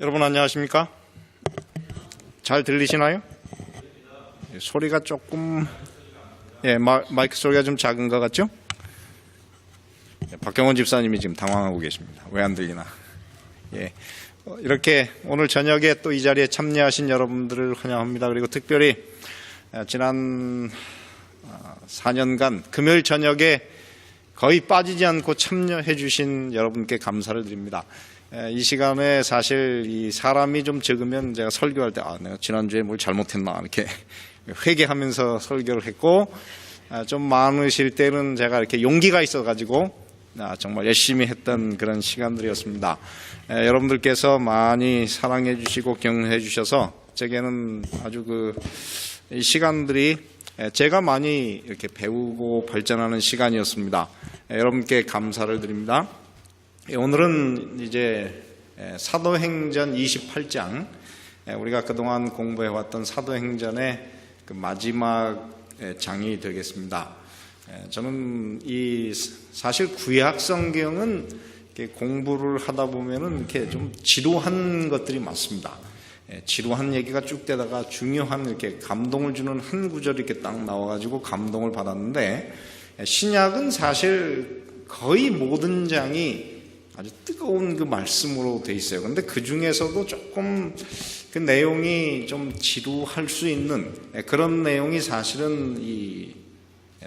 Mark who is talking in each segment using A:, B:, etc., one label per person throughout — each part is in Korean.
A: 여러분 안녕하십니까? 잘 들리시나요? 소리가 조금 마이크 소리가 좀 작은 것 같죠? 박경원 집사님이 지금 당황하고 계십니다. 왜 안 들리나? 이렇게 오늘 저녁에 또 이 자리에 참여하신 여러분들을 환영합니다. 그리고 특별히 지난 4년간 금요일 저녁에 거의 빠지지 않고 참여해 주신 여러분께 감사를 드립니다. 이 시간에 사실 이 사람이 좀 적으면 제가 설교할 때 내가 지난주에 뭘 잘못했나 이렇게 회개하면서 설교를 했고, 좀 많으실 때는 제가 이렇게 용기가 있어가지고 정말 열심히 했던 그런 시간들이었습니다. 여러분들께서 많이 사랑해 주시고 격려해 주셔서 제게는 아주 이 시간들이 제가 많이 이렇게 배우고 발전하는 시간이었습니다. 여러분께 감사를 드립니다. 오늘은 이제 사도행전 28장, 우리가 그동안 공부해왔던 사도행전의 그 마지막 장이 되겠습니다. 저는 사실 구약 성경은 이렇게 공부를 하다 보면은 이렇게 좀 지루한 것들이 많습니다. 지루한 얘기가 쭉 되다가 중요한 이렇게 감동을 주는 한 구절이 이렇게 딱 나와가지고 감동을 받았는데, 신약은 사실 거의 모든 장이 아주 뜨거운 그 말씀으로 돼 있어요. 근데 그 중에서도 조금 그 내용이 좀 지루할 수 있는 그런 내용이 사실은 이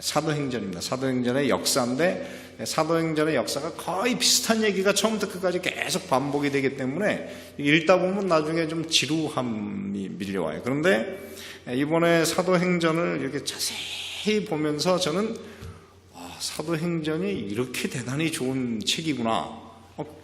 A: 사도행전입니다. 사도행전의 역사인데, 사도행전의 역사가 거의 비슷한 얘기가 처음부터 끝까지 계속 반복이 되기 때문에 읽다 보면 나중에 좀 지루함이 밀려와요. 그런데 이번에 사도행전을 이렇게 자세히 보면서 저는 사도행전이 이렇게 대단히 좋은 책이구나.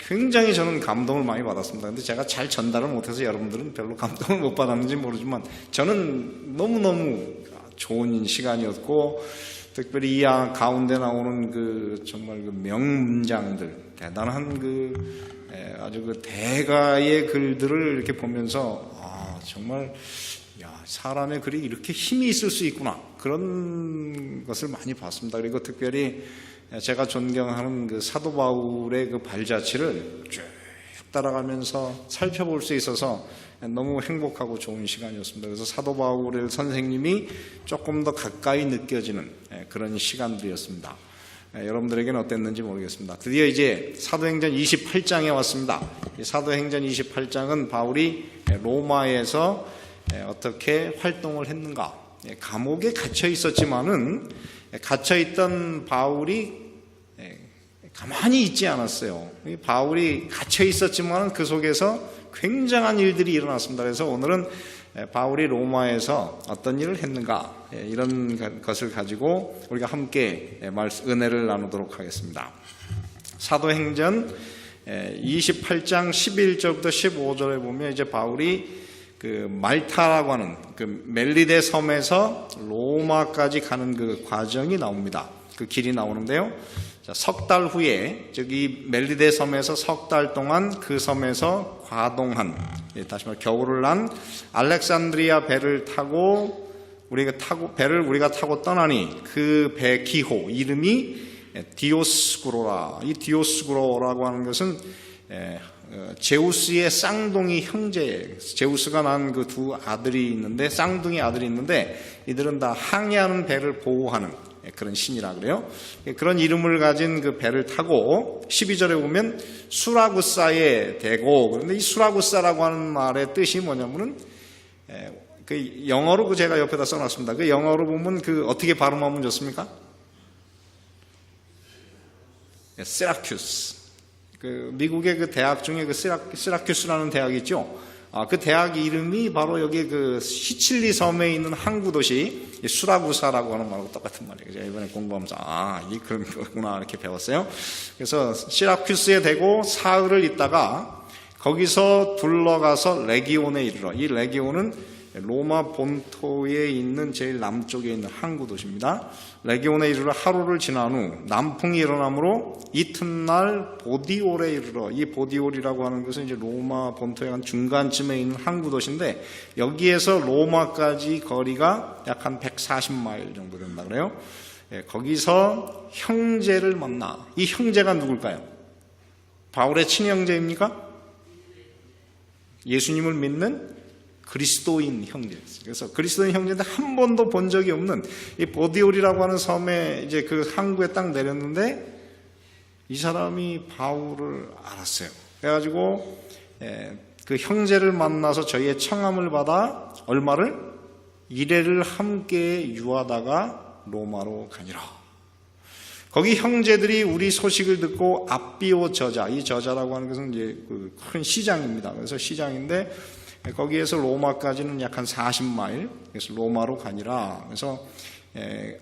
A: 굉장히 저는 감동을 많이 받았습니다. 근데 제가 잘 전달을 못해서 여러분들은 별로 감동을 못 받았는지 모르지만 저는 너무너무 좋은 시간이었고, 특별히 이 가운데 나오는 정말 명문장들, 대단한 아주 대가의 글들을 이렇게 보면서 정말 사람의 글이 이렇게 힘이 있을 수 있구나, 그런 것을 많이 봤습니다. 그리고 특별히 제가 존경하는 사도 바울의 발자취를 쭉 따라가면서 살펴볼 수 있어서 너무 행복하고 좋은 시간이었습니다. 그래서 사도 바울의 선생님이 조금 더 가까이 느껴지는 그런 시간들이었습니다. 여러분들에게는 어땠는지 모르겠습니다. 드디어 이제 사도행전 28장에 왔습니다. 이 사도행전 28장은 바울이 로마에서 어떻게 활동을 했는가. 감옥에 갇혀 있었지만은 갇혀있던 바울이 가만히 있지 않았어요. 바울이 갇혀 있었지만 그 속에서 굉장한 일들이 일어났습니다. 그래서 오늘은 바울이 로마에서 어떤 일을 했는가, 이런 것을 가지고 우리가 함께 은혜를 나누도록 하겠습니다. 사도행전 28장 11절부터 15절에 보면 이제 바울이 말타라고 하는 멜리데 섬에서 로마까지 가는 그 과정이 나옵니다. 그 길이 나오는데요. 석 달 후에, 이 멜리데 섬에서 석 달 동안 그 섬에서 과동한, 다시 말해 겨울을 난 알렉산드리아 배를 타고 우리가 타고 떠나니 그 배 기호 이름이 디오스구로라. 이 디오스구로라고 하는 것은 제우스의 쌍둥이 형제, 제우스가 낳은 그 두 아들이 있는데, 쌍둥이 아들이 있는데, 이들은 다 항해하는 배를 보호하는 그런 신이라 그래요. 그런 이름을 가진 그 배를 타고 12절에 보면 수라구사에 대고, 그런데 이 수라구사라고 하는 말의 뜻이 뭐냐면은 영어로 제가 옆에다 써놨습니다. 그 영어로 보면 어떻게 발음하면 좋습니까? 시라큐스. 미국의 대학 중에 시라큐스라는 대학이 있죠. 그 대학 이름이 바로 여기 시칠리 섬에 있는 항구 도시 수라구사라고 하는 말하고 똑같은 말이에요. 제가 이번에 공부하면서 그런 거구나 이렇게 배웠어요. 그래서 시라큐스에 대고 사흘을 있다가 거기서 둘러가서 레기온에 이르러, 이 레기온은 로마 본토에 있는 제일 남쪽에 있는 항구 도시입니다. 레기온에 이르러 하루를 지난 후 남풍이 일어나므로 이튿날 보디올에 이르러, 이 보디올이라고 하는 것은 이제 로마 본토의 한 중간쯤에 있는 항구 도시인데, 여기에서 로마까지 거리가 약 한 140마일 정도 된다 그래요. 거기서 형제를 만나. 이 형제가 누굴까요? 바울의 친형제입니까? 예수님을 믿는 그리스도인 형제였어요. 그래서 그리스도인 형제인데 한 번도 본 적이 없는 이 보디올이라고 하는 섬에 이제 그 항구에 딱 내렸는데 이 사람이 바울을 알았어요. 그래가지고 그 형제를 만나서 저희의 청함을 받아 얼마를 1회를 함께 유하다가 로마로 가니라. 거기 형제들이 우리 소식을 듣고 앞비오 저자, 이 저자라고 하는 것은 이제 그 큰 시장입니다. 그래서 시장인데 거기에서 로마까지는 약 한 40마일, 그래서 로마로 가니라. 그래서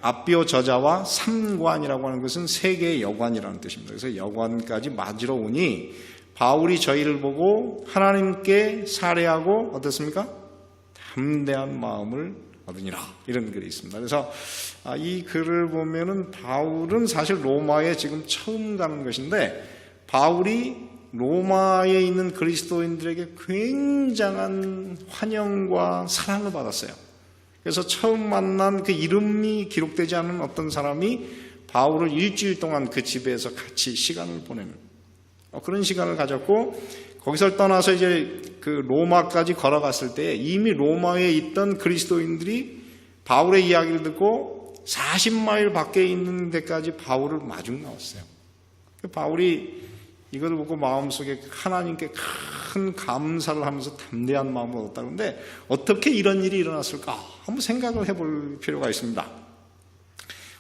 A: 앞비오 저자와 삼관이라고 하는 것은 세계의 여관이라는 뜻입니다. 그래서 여관까지 맞으러 오니 바울이 저희를 보고 하나님께 살해하고 어떻습니까? 담대한 마음을 얻으니라, 이런 글이 있습니다. 그래서 이 글을 보면은 바울은 사실 로마에 지금 처음 가는 것인데 바울이 로마에 있는 그리스도인들에게 굉장한 환영과 사랑을 받았어요. 그래서 처음 만난 그 이름이 기록되지 않은 어떤 사람이 바울을 일주일 동안 그 집에서 같이 시간을 보내는 그런 시간을 가졌고, 거기서 떠나서 이제 그 로마까지 걸어갔을 때 이미 로마에 있던 그리스도인들이 바울의 이야기를 듣고 40마일 밖에 있는 데까지 바울을 마중 나왔어요. 바울이 이걸 보고 마음속에 하나님께 큰 감사를 하면서 담대한 마음을 얻었다는데 어떻게 이런 일이 일어났을까 한번 생각을 해볼 필요가 있습니다.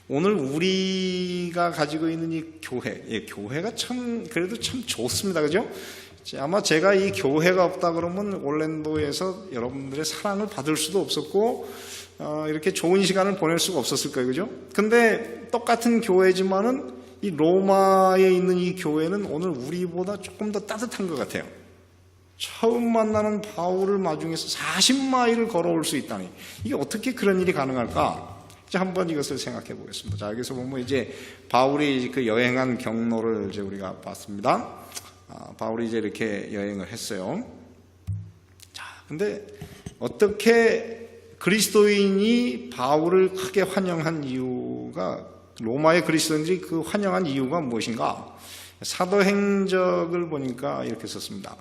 A: 오늘 우리가 가지고 있는 이 교회, 교회가 참 그래도 참 좋습니다. 그죠? 아마 제가 이 교회가 없다 그러면 올랜도에서 여러분들의 사랑을 받을 수도 없었고 이렇게 좋은 시간을 보낼 수가 없었을 거예요. 그죠? 근데 똑같은 교회지만은 이 로마에 있는 이 교회는 오늘 우리보다 조금 더 따뜻한 것 같아요. 처음 만나는 바울을 마중해서 40마일을 걸어올 수 있다니 이게 어떻게 그런 일이 가능할까? 이제 한번 이것을 생각해 보겠습니다. 자, 여기서 보면 이제 바울이 그 여행한 경로를 이제 우리가 봤습니다. 바울이 이제 이렇게 여행을 했어요. 자, 근데 어떻게 그리스도인이 바울을 크게 환영한 이유가, 로마의 그리스도인들이 그 환영한 이유가 무엇인가? 사도행적을 보니까 이렇게 썼습니다.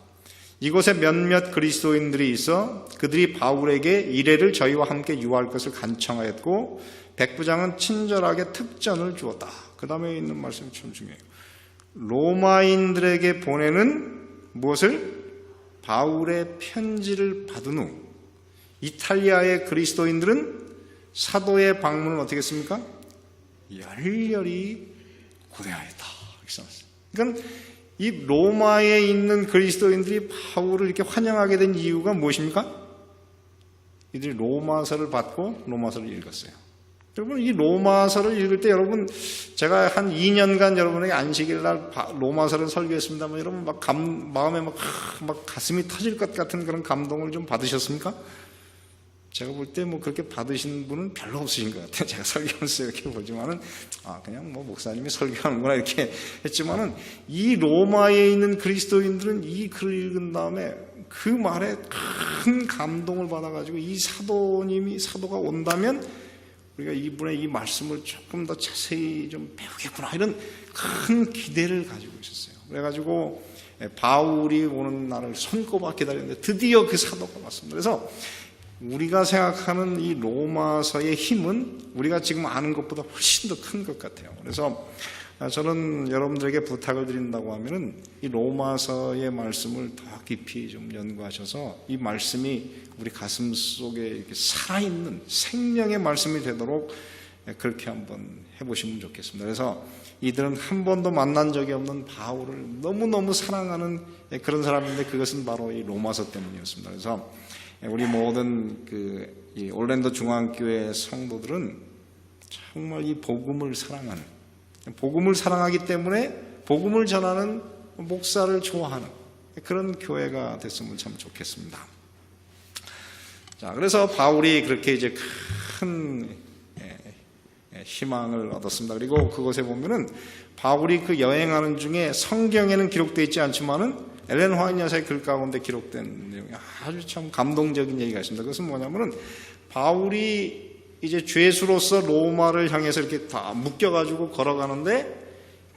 A: 이곳에 몇몇 그리스도인들이 있어 그들이 바울에게 이래를 저희와 함께 유할 것을 간청하였고 백부장은 친절하게 특전을 주었다. 그 다음에 있는 말씀이 참 중요해요. 로마인들에게 보내는 무엇을? 바울의 편지를 받은 후 이탈리아의 그리스도인들은 사도의 방문을 어떻게 했습니까? 열렬히 고대하였다. 그러니까 이 로마에 있는 그리스도인들이 바울을 이렇게 환영하게 된 이유가 무엇입니까? 이들이 로마서를 받고 로마서를 읽었어요. 여러분, 이 로마서를 읽을 때 여러분, 제가 한 2년간 여러분에게 안식일 날 로마서를 설교했습니다만 여러분 마음에 막 가슴이 터질 것 같은 그런 감동을 좀 받으셨습니까? 제가 볼 때 뭐 그렇게 받으신 분은 별로 없으신 것 같아요. 제가 설교하면서 이렇게 보지만은, 그냥 뭐 목사님이 설교하는구나 이렇게 했지만은, 이 로마에 있는 그리스도인들은 이 글을 읽은 다음에 그 말에 큰 감동을 받아가지고 이 사도가 온다면 우리가 이분의 이 말씀을 조금 더 자세히 좀 배우겠구나 이런 큰 기대를 가지고 있었어요. 그래가지고 바울이 오는 날을 손꼽아 기다렸는데 드디어 그 사도가 왔습니다. 그래서 우리가 생각하는 이 로마서의 힘은 우리가 지금 아는 것보다 훨씬 더 큰 것 같아요. 그래서 저는 여러분들에게 부탁을 드린다고 하면은 이 로마서의 말씀을 더 깊이 좀 연구하셔서 이 말씀이 우리 가슴 속에 이렇게 살아있는 생명의 말씀이 되도록 그렇게 한번 해보시면 좋겠습니다. 그래서 이들은 한 번도 만난 적이 없는 바울을 너무너무 사랑하는 그런 사람인데 그것은 바로 이 로마서 때문이었습니다. 그래서 우리 모든 이 올랜도 중앙교회 성도들은 정말 이 복음을 사랑하는, 복음을 사랑하기 때문에 복음을 전하는 목사를 좋아하는 그런 교회가 됐으면 참 좋겠습니다. 자, 그래서 바울이 그렇게 이제 큰 희망을 얻었습니다. 그리고 그곳에 보면은 바울이 그 여행하는 중에 성경에는 기록되어 있지 않지만은 엘렌 화이트 여사의 글 가운데 기록된 내용이 아주 참 감동적인 얘기가 있습니다. 그것은 뭐냐면은 바울이 이제 죄수로서 로마를 향해서 이렇게 다 묶여가지고 걸어가는데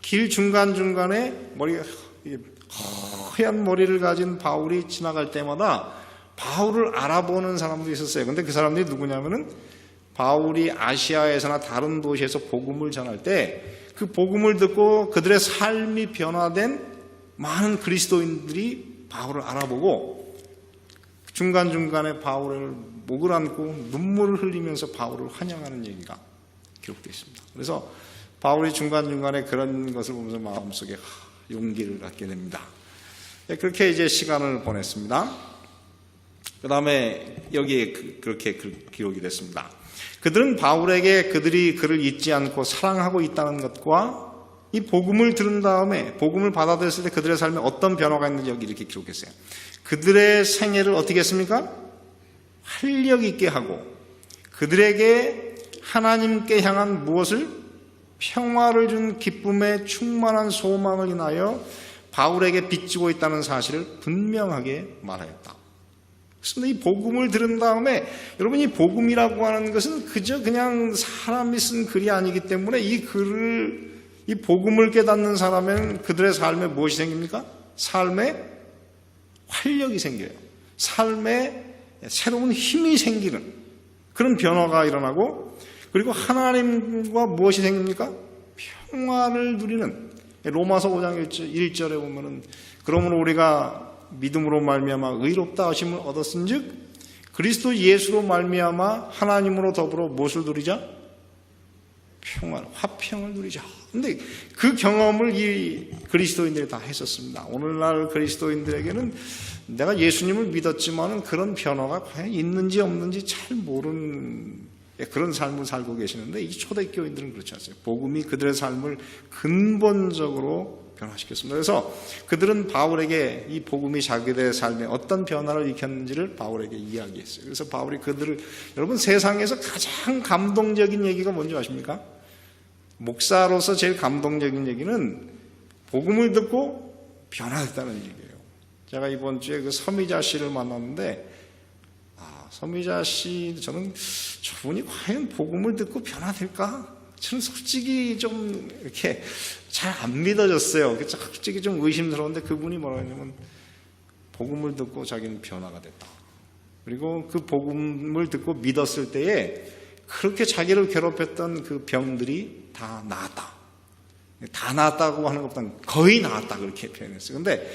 A: 길 중간중간에 머리가 허연 머리를 가진 바울이 지나갈 때마다 바울을 알아보는 사람도 있었어요. 근데 그 사람들이 누구냐면은 바울이 아시아에서나 다른 도시에서 복음을 전할 때 그 복음을 듣고 그들의 삶이 변화된 많은 그리스도인들이 바울을 알아보고 중간중간에 바울을 목을 안고 눈물을 흘리면서 바울을 환영하는 얘기가 기록되어 있습니다. 그래서 바울이 중간중간에 그런 것을 보면서 마음속에 용기를 갖게 됩니다. 그렇게 이제 시간을 보냈습니다. 그 다음에 여기에 그렇게 기록이 됐습니다. 그들은 바울에게 그들이 그를 잊지 않고 사랑하고 있다는 것과 이 복음을 들은 다음에 복음을 받아들였을 때 그들의 삶에 어떤 변화가 있는지 여기 이렇게 기록했어요. 그들의 생애를 어떻게 했습니까? 활력 있게 하고 그들에게 하나님께 향한 무엇을? 평화를 준 기쁨에 충만한 소망을 인하여 바울에게 빚지고 있다는 사실을 분명하게 말하였다. 그렇습니다. 이 복음을 들은 다음에 여러분 이 복음이라고 하는 것은 그저 그냥 사람이 쓴 글이 아니기 때문에 이 복음을 깨닫는 사람에는 그들의 삶에 무엇이 생깁니까? 삶에 활력이 생겨요. 삶에 새로운 힘이 생기는 그런 변화가 일어나고 그리고 하나님과 무엇이 생깁니까? 평화를 누리는 로마서 5장 1절에 보면은 그러므로 우리가 믿음으로 말미암아 의롭다 하심을 얻었은즉 그리스도 예수로 말미암아 하나님으로 더불어 무엇을 누리자? 평화, 화평을 누리자. 근데 그 경험을 이 그리스도인들이 다 했었습니다. 오늘날 그리스도인들에게는 내가 예수님을 믿었지만은 그런 변화가 과연 있는지 없는지 잘 모르는 그런 삶을 살고 계시는데 이 초대교인들은 그렇지 않아요. 복음이 그들의 삶을 근본적으로 변화시켰습니다. 그래서 그들은 바울에게 이 복음이 자기들의 삶에 어떤 변화를 일으켰는지를 바울에게 이야기했어요. 그래서 바울이 그들을 여러분 세상에서 가장 감동적인 얘기가 뭔지 아십니까? 목사로서 제일 감동적인 얘기는 복음을 듣고 변화했다는 얘기예요. 제가 이번 주에 그 서미자 씨를 만났는데 서미자 씨 저는 저분이 과연 복음을 듣고 변화될까? 저는 솔직히 좀 이렇게 잘 안 믿어졌어요. 솔직히 좀 의심스러운데 그분이 뭐라고 했냐면 복음을 듣고 자기는 변화가 됐다. 그리고 그 복음을 듣고 믿었을 때에 그렇게 자기를 괴롭혔던 그 병들이 다 나았다. 다 나았다고 하는 것보다는 거의 나았다 그렇게 표현했어요. 근데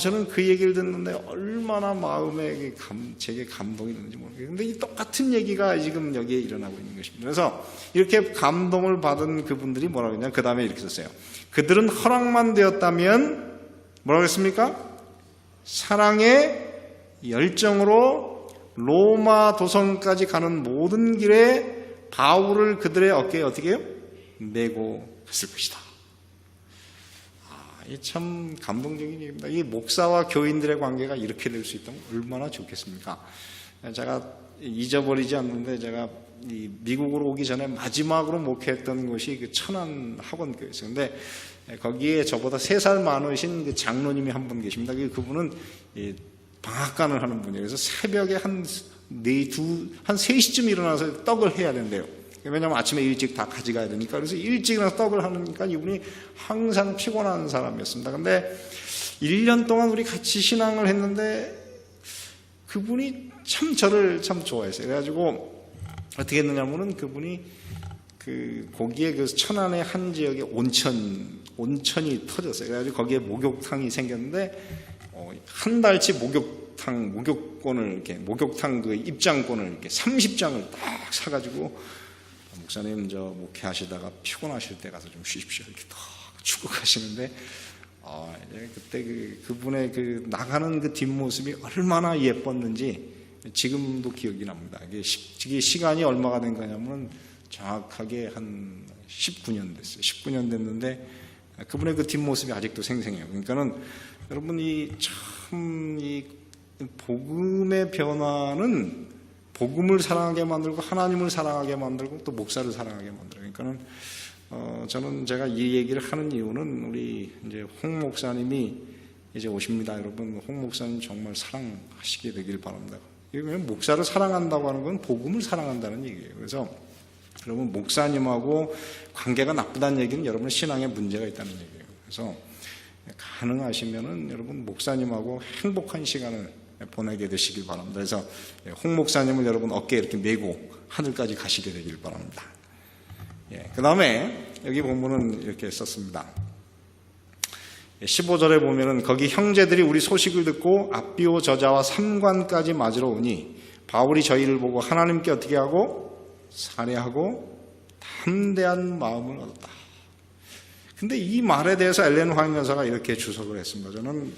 A: 저는 그 얘기를 듣는데 얼마나 마음에 제게 감동이 있는지 모르겠어요. 근데 이 똑같은 얘기가 지금 여기에 일어나고 있는 것입니다. 그래서 이렇게 감동을 받은 그분들이 뭐라고 했냐면 그 다음에 이렇게 썼어요. 그들은 허락만 되었다면 뭐라고 했습니까? 사랑의 열정으로 로마 도성까지 가는 모든 길에 바울을 그들의 어깨에 어떻게 해요? 메고 갔을 것이다. 이 참 감동적인 얘기입니다. 이 목사와 교인들의 관계가 이렇게 될 수 있다면 얼마나 좋겠습니까? 제가 잊어버리지 않는데 제가 이 미국으로 오기 전에 마지막으로 목회했던 곳이 그 천안 학원교회였어요. 근데 거기에 저보다 3살 많으신 그 장로님이 한 분 계십니다. 그분은 방앗간을 하는 분이에요. 그래서 새벽에 한 3시쯤 일어나서 떡을 해야 된대요. 왜냐하면 아침에 일찍 다 가져가야 되니까. 그래서 일찍 일어나서 떡을 하니까 이분이 항상 피곤한 사람이었습니다. 근데 1년 동안 우리 같이 신앙을 했는데 그분이 참 저를 참 좋아했어요. 그래가지고 어떻게 했느냐면은 그분이 거기에 그 천안의 한 지역에 온천이 터졌어요. 그래가지고 거기에 목욕탕이 생겼는데 한 달치 목욕탕 그 입장권을 이렇게 30장을 딱 사가지고 목사님 저 목회하시다가 피곤하실 때 가서 좀 쉬십시오 이렇게 딱 주고 가시는데 이제 그때 그분의 나가는 그 뒷모습이 얼마나 예뻤는지 지금도 기억이 납니다. 이게 시간이 얼마가 된 거냐면 정확하게 한 19년 됐어요. 19년 됐는데 그분의 그 뒷모습이 아직도 생생해요. 그러니까는 여러분 이 복음의 변화는 복음을 사랑하게 만들고 하나님을 사랑하게 만들고 또 목사를 사랑하게 만들어요. 그러니까는 저는 제가 이 얘기를 하는 이유는 우리 이제 홍 목사님이 이제 오십니다. 여러분 홍 목사님 정말 사랑하시게 되길 바랍니다. 왜냐하면 목사를 사랑한다고 하는 건 복음을 사랑한다는 얘기예요. 그래서 여러분 목사님하고 관계가 나쁘다는 얘기는 여러분 신앙에 문제가 있다는 얘기예요. 그래서 가능하시면은 여러분 목사님하고 행복한 시간을 보내게 되시길 바랍니다. 그래서 홍 목사님을 여러분 어깨에 이렇게 메고 하늘까지 가시게 되길 바랍니다. 그 다음에 여기 본문은 이렇게 썼습니다. 15절에 보면은 거기 형제들이 우리 소식을 듣고 압비오 저자와 삼관까지 맞으러 오니 바울이 저희를 보고 하나님께 어떻게 하고 살해하고 담대한 마음을 얻었다. 근데 이 말에 대해서 엘렌 화이트 여사가 이렇게 주석을 했습니다. 저는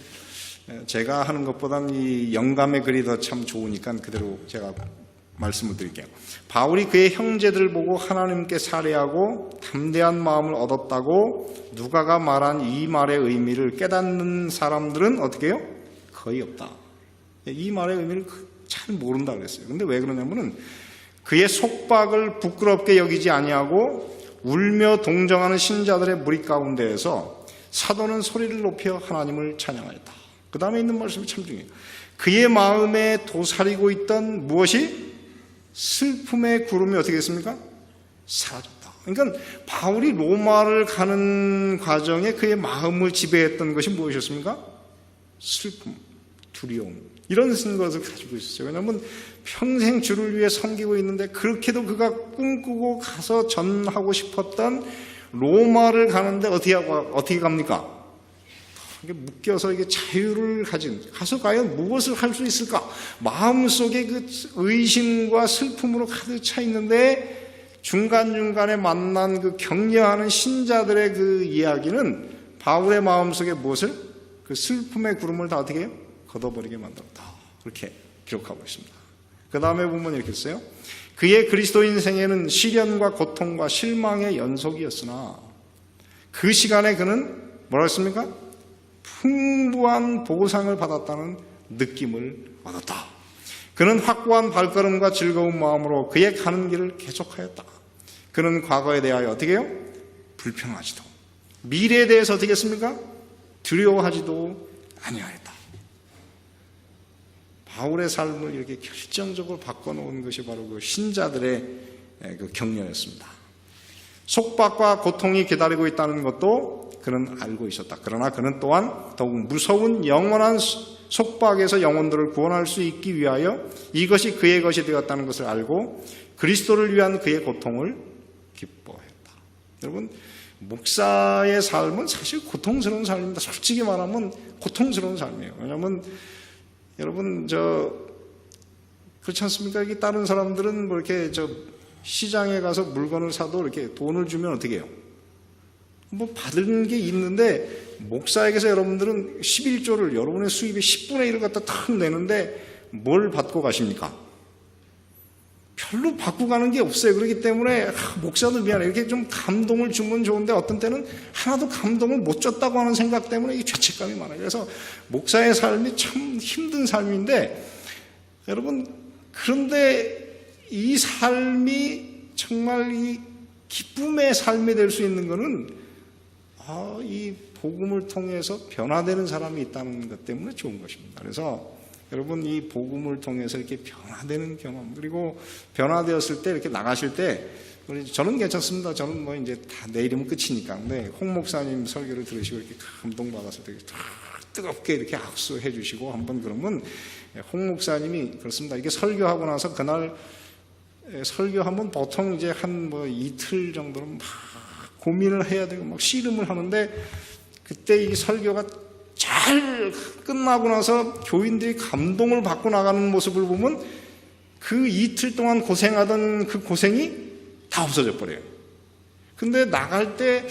A: 제가 하는 것보다는 이 영감의 글이 더 참 좋으니까 그대로 제가 말씀을 드릴게요. 바울이 그의 형제들을 보고 하나님께 살해하고 담대한 마음을 얻었다고 누가가 말한 이 말의 의미를 깨닫는 사람들은 어떻게 해요? 거의 없다. 이 말의 의미를 잘 모른다 그랬어요. 근데 왜 그러냐면은 그의 속박을 부끄럽게 여기지 아니하고 울며 동정하는 신자들의 무리 가운데에서 사도는 소리를 높여 하나님을 찬양하였다. 그 다음에 있는 말씀이 참 중요해요. 그의 마음에 도사리고 있던 무엇이? 슬픔의 구름이 어떻게 했습니까? 사라졌다. 그러니까 바울이 로마를 가는 과정에 그의 마음을 지배했던 것이 무엇이었습니까? 슬픔, 두려움, 이런 것을 가지고 있었어요. 왜냐하면 평생 주를 위해 섬기고 있는데 그렇게도 그가 꿈꾸고 가서 전하고 싶었던 로마를 가는데 어떻게 갑니까? 이게 묶여서 이게 자유를 가서 과연 무엇을 할 수 있을까? 마음속에 그 의심과 슬픔으로 가득 차 있는데 중간중간에 만난 그 격려하는 신자들의 그 이야기는 바울의 마음속에 무엇을? 그 슬픔의 구름을 다 어떻게 해요? 걷어버리게 만들었다. 그렇게 기록하고 있습니다. 그 다음에 보면 이렇게 써요. 그의 그리스도인 생애는 시련과 고통과 실망의 연속이었으나 그 시간에 그는 뭐라 했습니까? 풍부한 보상을 받았다는 느낌을 얻었다. 그는 확고한 발걸음과 즐거운 마음으로 그의 가는 길을 계속하였다. 그는 과거에 대하여 어떻게 해요? 불평하지도 미래에 대해서 어떻게 했습니까? 두려워하지도 아니하였다. 바울의 삶을 이렇게 결정적으로 바꿔놓은 것이 바로 그 신자들의 그 격려였습니다. 속박과 고통이 기다리고 있다는 것도 그는 알고 있었다. 그러나 그는 또한 더욱 무서운 영원한 속박에서 영혼들을 구원할 수 있기 위하여 이것이 그의 것이 되었다는 것을 알고 그리스도를 위한 그의 고통을 기뻐했다. 여러분, 목사의 삶은 사실 고통스러운 삶입니다. 솔직히 말하면 고통스러운 삶이에요. 왜냐하면 여러분 그렇지 않습니까? 이게 다른 사람들은 뭐 이렇게 시장에 가서 물건을 사도 이렇게 돈을 주면 어떻게 해요? 뭐 받은 게 있는데 목사에게서 여러분들은 11조를 여러분의 수입의 10분의 1을 갖다 탁 내는데 뭘 받고 가십니까? 별로 받고 가는 게 없어요. 그렇기 때문에 목사도 미안해. 이렇게 좀 감동을 주면 좋은데 어떤 때는 하나도 감동을 못 줬다고 하는 생각 때문에 이 죄책감이 많아요. 그래서 목사의 삶이 참 힘든 삶인데 여러분, 그런데 이 삶이 정말 이 기쁨의 삶이 될 수 있는 것은 이 복음을 통해서 변화되는 사람이 있다는 것 때문에 좋은 것입니다. 그래서 여러분, 이 복음을 통해서 이렇게 변화되는 경험, 그리고 변화되었을 때 이렇게 나가실 때, 저는 괜찮습니다. 저는 뭐 이제 다 내일이면 끝이니까. 근데 홍 목사님 설교를 들으시고 이렇게 감동받아서 되게 뜨겁게 이렇게 악수해 주시고 한번 그러면 홍 목사님이 그렇습니다. 이게 설교하고 나서 그날 설교하면 보통 이제 한 뭐 이틀 정도는 막 고민을 해야 되고 막 씨름을 하는데 그때 이 설교가 잘 끝나고 나서 교인들이 감동을 받고 나가는 모습을 보면 그 이틀 동안 고생하던 그 고생이 다 없어져 버려요. 근데 나갈 때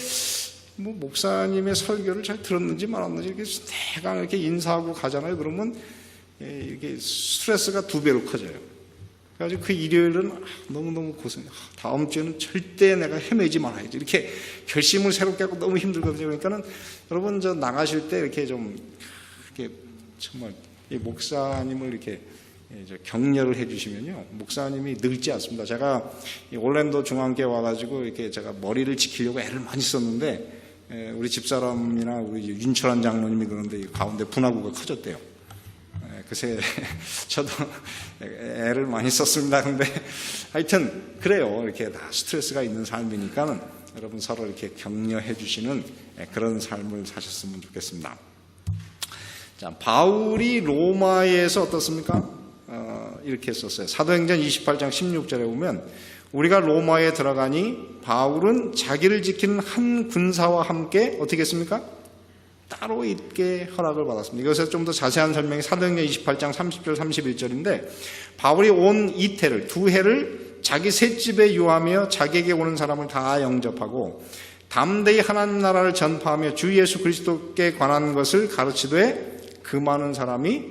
A: 뭐 목사님의 설교를 잘 들었는지 말았는지 이렇게 대강 이렇게 인사하고 가잖아요. 그러면 이게 스트레스가 2배로 커져요. 그래가지고 그 일요일은 너무너무 고생, 다음 주에는 절대 내가 헤매지 말아야지. 이렇게 결심을 새롭게 하고 너무 힘들거든요. 그러니까는 여러분, 나가실 때 이렇게 좀, 이렇게 정말 이 목사님을 이렇게 격려를 해주시면요. 목사님이 늙지 않습니다. 제가 올랜도 중앙교회 와가지고 이렇게 제가 머리를 지키려고 애를 많이 썼는데, 우리 집사람이나 우리 윤철환 장로님이 그런데 가운데 분화구가 커졌대요. 글쎄, 저도 애를 많이 썼습니다. 근데 하여튼, 그래요. 이렇게 다 스트레스가 있는 삶이니까는 여러분 서로 이렇게 격려해 주시는 그런 삶을 사셨으면 좋겠습니다. 자, 바울이 로마에서 어떻습니까? 이렇게 썼어요. 사도행전 28장 16절에 보면 우리가 로마에 들어가니 바울은 자기를 지키는 한 군사와 함께 어떻게 했습니까? 따로 있게 허락을 받았습니다. 이것에 좀 더 자세한 설명이 사도행전 28장 30절 31절인데 바울이 온 이태를 2해를 자기 셋집에 유하며 자기에게 오는 사람을 다 영접하고 담대히 하나님 나라를 전파하며 주 예수 그리스도께 관한 것을 가르치되 그 많은 사람이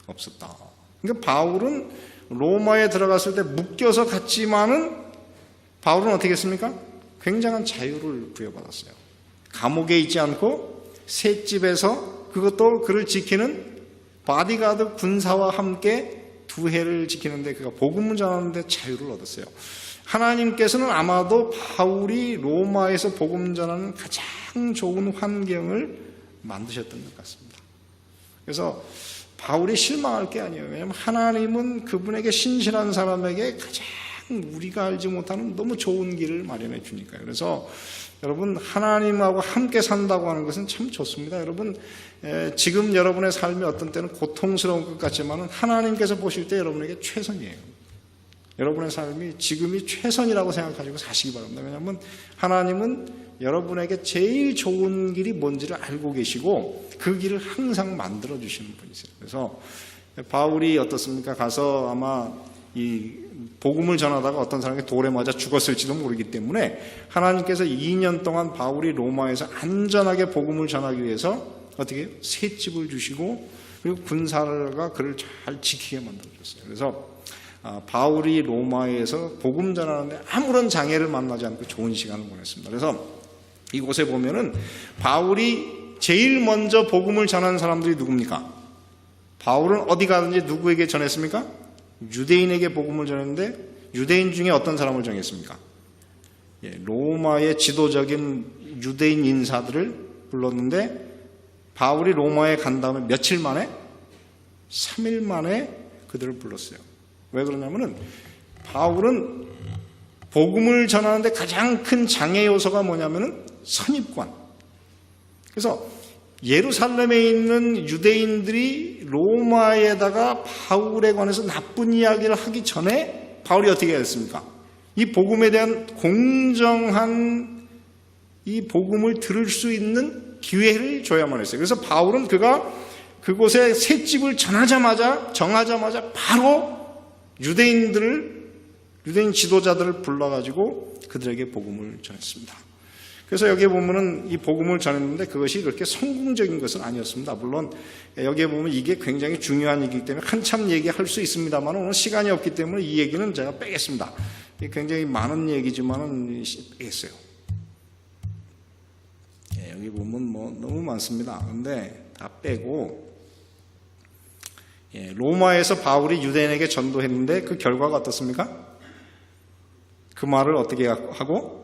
A: 없었다. 그러니까 바울은 로마에 들어갔을 때 묶여서 갔지만은 바울은 어떻게 했습니까? 굉장한 자유를 부여받았어요. 감옥에 있지 않고 셋집에서 그것도 그를 지키는 바디가드 군사와 함께 2해를 지키는데 그가 복음을 전하는데 자유를 얻었어요. 하나님께서는 아마도 바울이 로마에서 복음 전하는 가장 좋은 환경을 만드셨던 것 같습니다. 그래서 바울이 실망할 게 아니에요. 왜냐하면 하나님은 그분에게 신실한 사람에게 가장 우리가 알지 못하는 너무 좋은 길을 마련해 주니까요. 그래서 여러분 하나님하고 함께 산다고 하는 것은 참 좋습니다. 여러분 지금 여러분의 삶이 어떤 때는 고통스러운 것 같지만 하나님께서 보실 때 여러분에게 최선이에요. 여러분의 삶이 지금이 최선이라고 생각하시고 사시기 바랍니다. 왜냐하면 하나님은 여러분에게 제일 좋은 길이 뭔지를 알고 계시고 그 길을 항상 만들어 주시는 분이세요. 그래서 바울이 어떻습니까? 가서 아마 이 복음을 전하다가 어떤 사람이 돌에 맞아 죽었을지도 모르기 때문에 하나님께서 2년 동안 바울이 로마에서 안전하게 복음을 전하기 위해서 어떻게 셋집을 주시고 그리고 군사가 그를 잘 지키게 만들어 줬어요. 그래서 바울이 로마에서 복음 전하는데 아무런 장애를 만나지 않고 좋은 시간을 보냈습니다. 그래서 이곳에 보면은 바울이 제일 먼저 복음을 전하는 사람들이 누굽니까? 바울은 어디 가든지 누구에게 전했습니까? 유대인에게 복음을 전했는데 유대인 중에 어떤 사람을 정했습니까? 로마의 지도적인 유대인 인사들을 불렀는데 바울이 로마에 간 다음에 며칠 만에? 3일 만에 그들을 불렀어요. 왜 그러냐면은 바울은 복음을 전하는데 가장 큰 장애 요소가 뭐냐면은 선입관. 그래서 예루살렘에 있는 유대인들이 로마에다가 바울에 관해서 나쁜 이야기를 하기 전에 바울이 어떻게 했습니까? 이 복음에 대한 공정한 이 복음을 들을 수 있는 기회를 줘야만 했어요. 그래서 바울은 그가 그곳에 셋집을 정하자마자 바로 유대인 지도자들을 불러가지고 그들에게 복음을 전했습니다. 그래서 여기에 보면은 이 복음을 전했는데 그것이 그렇게 성공적인 것은 아니었습니다. 물론 여기에 보면 이게 굉장히 중요한 얘기이기 때문에 한참 얘기할 수 있습니다만 오늘 시간이 없기 때문에 이 얘기는 제가 빼겠습니다. 굉장히 많은 얘기지만은 빼겠어요. 여기 보면 뭐 너무 많습니다. 근데 다 빼고 로마에서 바울이 유대인에게 전도했는데 그 결과가 어떻습니까? 그 말을 어떻게 하고?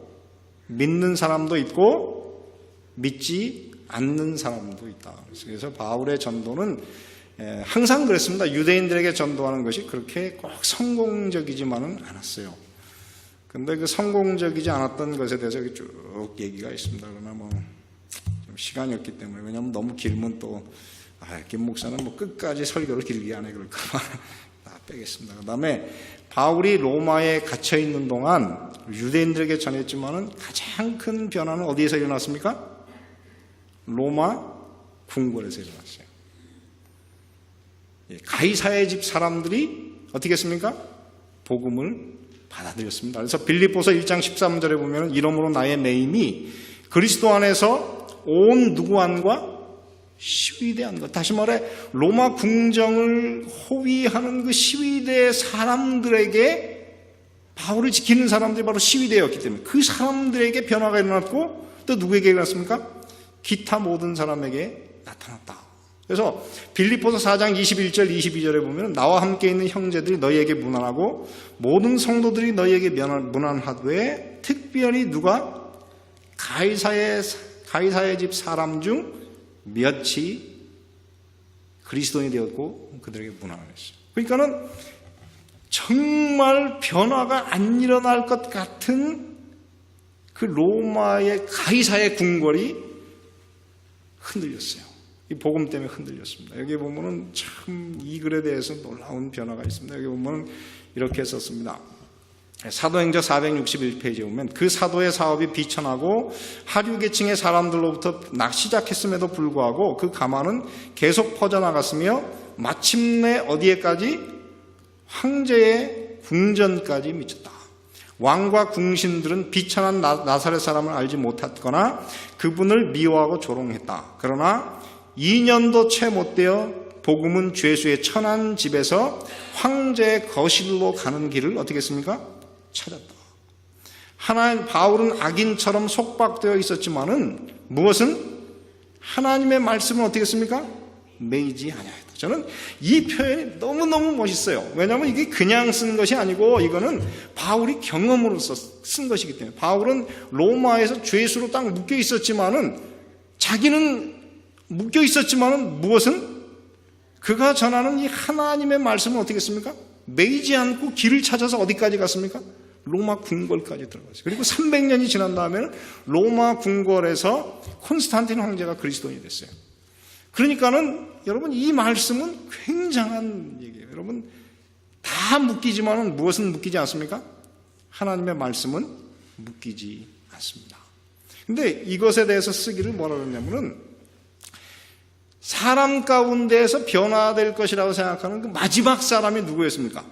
A: 믿는 사람도 있고 믿지 않는 사람도 있다. 그래서 바울의 전도는 항상 그랬습니다. 유대인들에게 전도하는 것이 그렇게 꼭 성공적이지만은 않았어요. 근데 그 성공적이지 않았던 것에 대해서 쭉 얘기가 있습니다. 그러나 뭐 좀 시간이 없기 때문에 왜냐하면 너무 길면 또 김 목사는 뭐 끝까지 설교를 길게 안 해 그럴까 다 빼겠습니다. 그 다음에 바울이 로마에 갇혀 있는 동안 유대인들에게 전했지만은 가장 큰 변화는 어디에서 일어났습니까? 로마 궁궐에서 일어났어요. 가이사의 집 사람들이 어떻게 했습니까? 복음을 받아들였습니다. 그래서 빌립보서 1장 13절에 보면 이러므로 나의 매임이 그리스도 안에서 온 누구안과 시위대한 것. 다시 말해 로마 궁정을 호위하는 그 시위대 사람들에게 바울을 지키는 사람들이 바로 시위대였기 때문에 그 사람들에게 변화가 일어났고 또 누구에게 일어났습니까? 기타 모든 사람에게 나타났다. 그래서 빌립보서 4장 21절 22절에 보면 나와 함께 있는 형제들이 너희에게 문안하고 모든 성도들이 너희에게 문안하되 특별히 누가 가이사의 집 사람 중 몇이 그리스도인이 되었고 그들에게 문안을 했어요. 그러니까는 정말 변화가 안 일어날 것 같은 그 로마의 가이사의 궁궐이 흔들렸어요. 이 복음 때문에 흔들렸습니다. 여기 보면은 참 이 글에 대해서 놀라운 변화가 있습니다. 여기 보면은 이렇게 썼습니다. 사도행전 461페이지에 보면 그 사도의 사업이 비천하고 하류 계층의 사람들로부터 시작했음에도 불구하고 그 가만은 계속 퍼져나갔으며 마침내 어디에까지? 황제의 궁전까지 미쳤다. 왕과 궁신들은 비천한 나사렛 사람을 알지 못했거나 그분을 미워하고 조롱했다. 그러나 2년도 채 못되어 복음은 죄수의 천한 집에서 황제의 거실로 가는 길을 어떻게 했습니까? 찾았다. 바울은 악인처럼 속박되어 있었지만은 무엇은? 하나님의 말씀은 어떻게 했습니까? 매이지 아니하였다. 저는 이 표현이 너무너무 멋있어요. 왜냐하면 이게 그냥 쓴 것이 아니고 이거는 바울이 경험으로 쓴 것이기 때문에. 바울은 로마에서 죄수로 딱 묶여 있었지만은 자기는 묶여 있었지만은 무엇은? 그가 전하는 이 하나님의 말씀은 어떻게 했습니까? 매이지 않고 길을 찾아서 어디까지 갔습니까? 로마 궁궐까지 들어갔어요. 그리고 300년이 지난 다음에는 로마 궁궐에서 콘스탄틴 황제가 그리스도인이 됐어요. 그러니까는 여러분 이 말씀은 굉장한 얘기예요. 여러분 다 묶이지만은 무엇은 묶이지 않습니까? 하나님의 말씀은 묶이지 않습니다. 근데 이것에 대해서 쓰기를 뭐라고 했냐면은 사람 가운데에서 변화될 것이라고 생각하는 그 마지막 사람이 누구였습니까?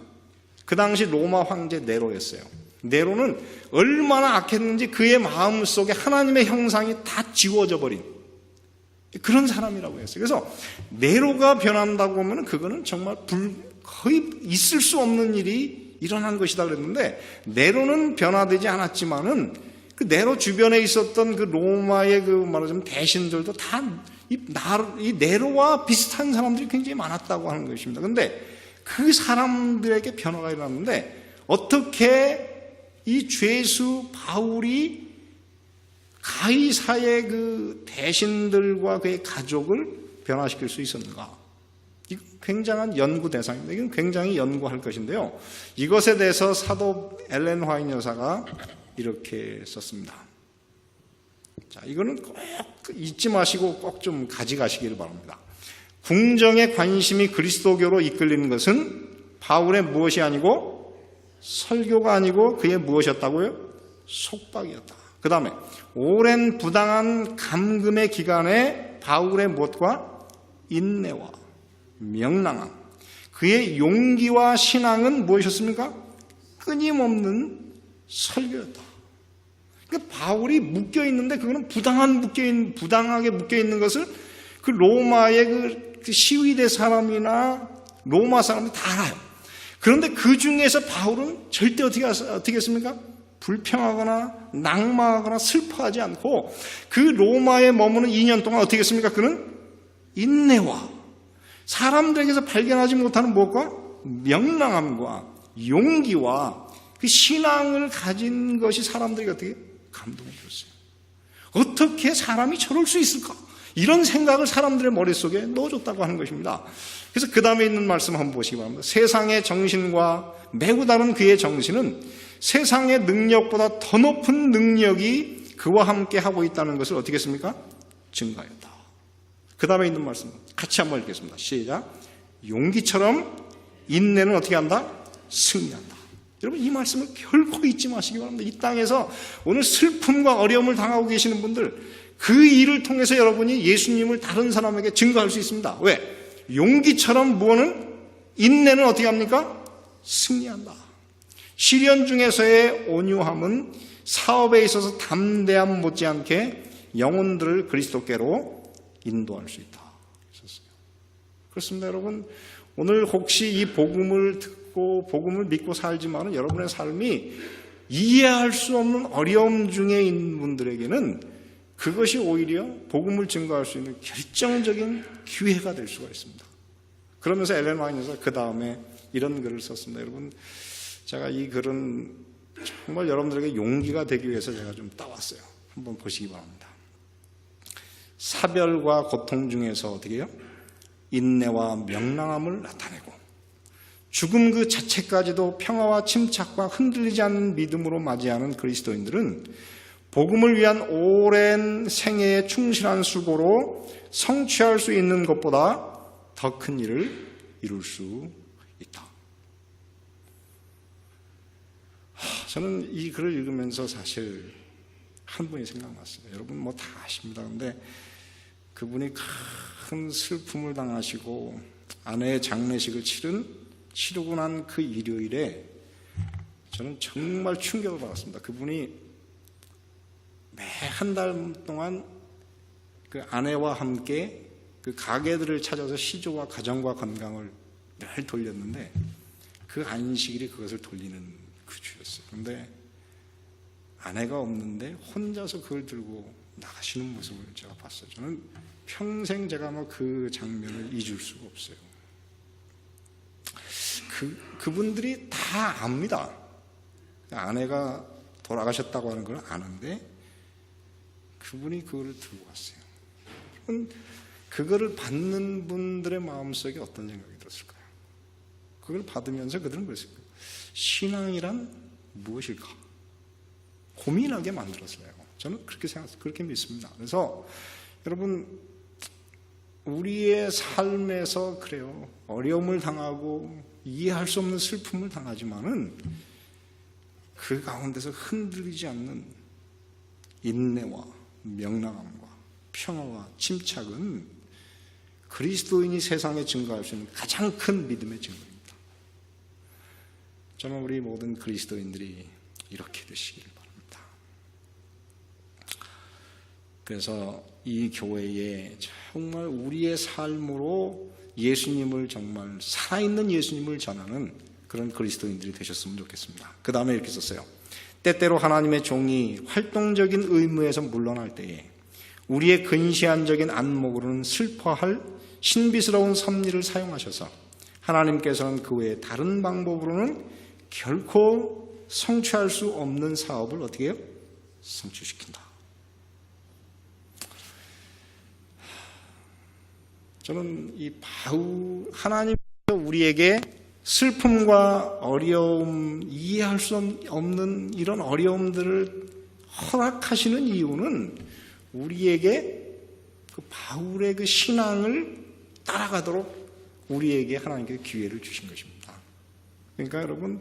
A: 그 당시 로마 황제 네로였어요. 네로는 얼마나 악했는지 그의 마음속에 하나님의 형상이 다 지워져 버린 그런 사람이라고 했어요. 그래서 네로가 변한다고 하면 그거는 정말 거의 있을 수 없는 일이 일어난 것이다 그랬는데 네로는 변화되지 않았지만은 그 네로 주변에 있었던 그 로마의 그 말하자면 대신들도 다 이 네로와 비슷한 사람들이 굉장히 많았다고 하는 것입니다. 그런데 그 사람들에게 변화가 일어났는데 어떻게 이 죄수 바울이 가이사의 그 대신들과 그의 가족을 변화시킬 수 있었는가? 이 굉장한 연구 대상입니다. 이건 굉장히 연구할 것인데요. 이것에 대해서 사도 엘렌 화이트 여사가 이렇게 썼습니다. 자, 이거는 꼭 잊지 마시고 꼭 좀 가져가시기를 바랍니다. 궁정의 관심이 그리스도교로 이끌리는 것은 바울의 무엇이 아니고 설교가 아니고 그의 무엇이었다고요? 속박이었다. 그 다음에 오랜 부당한 감금의 기간에 바울의 무엇과 인내와 명랑함, 그의 용기와 신앙은 무엇이었습니까? 끊임없는 설교였다. 그러니까 바울이 묶여 있는데 그거는 부당하게 묶여 있는 것을 그 로마의 그 시위대 사람이나 로마 사람이 다 알아요. 그런데 그 중에서 바울은 절대 어떻게 했습니까? 불평하거나 낙마하거나 슬퍼하지 않고 그 로마에 머무는 2년 동안 어떻게 했습니까? 그는 인내와 사람들에게서 발견하지 못하는 무엇과 명랑함과 용기와 그 신앙을 가진 것이 사람들에게 어떻게 감동을 줬어요. 어떻게 사람이 저럴 수 있을까? 이런 생각을 사람들의 머릿속에 넣어줬다고 하는 것입니다. 그래서 그 다음에 있는 말씀 한번 보시기 바랍니다. 세상의 정신과 매우 다른 그의 정신은 세상의 능력보다 더 높은 능력이 그와 함께 하고 있다는 것을 어떻게 했습니까? 증거했다. 그 다음에 있는 말씀 같이 한번 읽겠습니다. 시작. 용기처럼 인내는 어떻게 한다? 승리한다. 여러분 이 말씀을 결코 잊지 마시기 바랍니다. 이 땅에서 오늘 슬픔과 어려움을 당하고 계시는 분들 그 일을 통해서 여러분이 예수님을 다른 사람에게 증거할 수 있습니다. 왜? 용기처럼 무엇은? 인내는 어떻게 합니까? 승리한다. 시련 중에서의 온유함은 사업에 있어서 담대함 못지않게 영혼들을 그리스도께로 인도할 수 있다. 그렇습니다. 여러분 오늘 혹시 이 복음을 듣고 복음을 믿고 살지만 여러분의 삶이 이해할 수 없는 어려움 중에 있는 분들에게는 그것이 오히려 복음을 증거할 수 있는 결정적인 기회가 될 수가 있습니다. 그러면서 엘렌 화이트가 그 다음에 이런 글을 썼습니다. 여러분 제가 이 글은 정말 여러분들에게 용기가 되기 위해서 제가 좀 따왔어요. 한번 보시기 바랍니다. 사별과 고통 중에서 어떻게 해요? 인내와 명랑함을 나타내고 죽음 그 자체까지도 평화와 침착과 흔들리지 않는 믿음으로 맞이하는 그리스도인들은 복음을 위한 오랜 생애의 충실한 수고로 성취할 수 있는 것보다 더 큰 일을 이룰 수 있다. 저는 이 글을 읽으면서 사실 한 분이 생각났어요. 여러분 뭐 다 아십니다. 근데 그분이 큰 슬픔을 당하시고 아내의 장례식을 치르고 난 그 일요일에 저는 정말 충격을 받았습니다. 그분이 매 한 달 동안 그 아내와 함께 그 가게들을 찾아서 시조와 가정과 건강을 늘 돌렸는데 그 안식일이 그것을 돌리는 그 주였어요. 그런데 아내가 없는데 혼자서 그걸 들고 나가시는 모습을 제가 봤어요. 저는 평생 제가 그 장면을 잊을 수가 없어요. 그분들이 다 압니다. 아내가 돌아가셨다고 하는 걸 아는데 그분이 그거를 들고 왔어요. 그거를 받는 분들의 마음속에 어떤 생각이 들었을까요? 그걸 받으면서 그들은 그랬어요. 신앙이란 무엇일까? 고민하게 만들었어요. 저는 그렇게 믿습니다. 그래서 여러분, 우리의 삶에서 그래요. 어려움을 당하고 이해할 수 없는 슬픔을 당하지만은 그 가운데서 흔들리지 않는 인내와 명랑함과 평화와 침착은 그리스도인이 세상에 증거할 수 있는 가장 큰 믿음의 증거입니다. 저는 우리 모든 그리스도인들이 이렇게 되시기를 바랍니다. 그래서 이 교회에 정말 우리의 삶으로 예수님을 정말 살아있는 예수님을 전하는 그런 그리스도인들이 되셨으면 좋겠습니다. 그 다음에 이렇게 썼어요. 때때로 하나님의 종이 활동적인 의무에서 물러날 때에 우리의 근시안적인 안목으로는 슬퍼할 신비스러운 섭리를 사용하셔서 하나님께서는 그 외에 다른 방법으로는 결코 성취할 수 없는 사업을 어떻게 해요? 성취시킨다. 저는 이 하나님께서 우리에게 슬픔과 어려움, 이해할 수 없는 이런 어려움들을 허락하시는 이유는 우리에게 그 바울의 그 신앙을 따라가도록 우리에게 하나님께 기회를 주신 것입니다. 그러니까 여러분,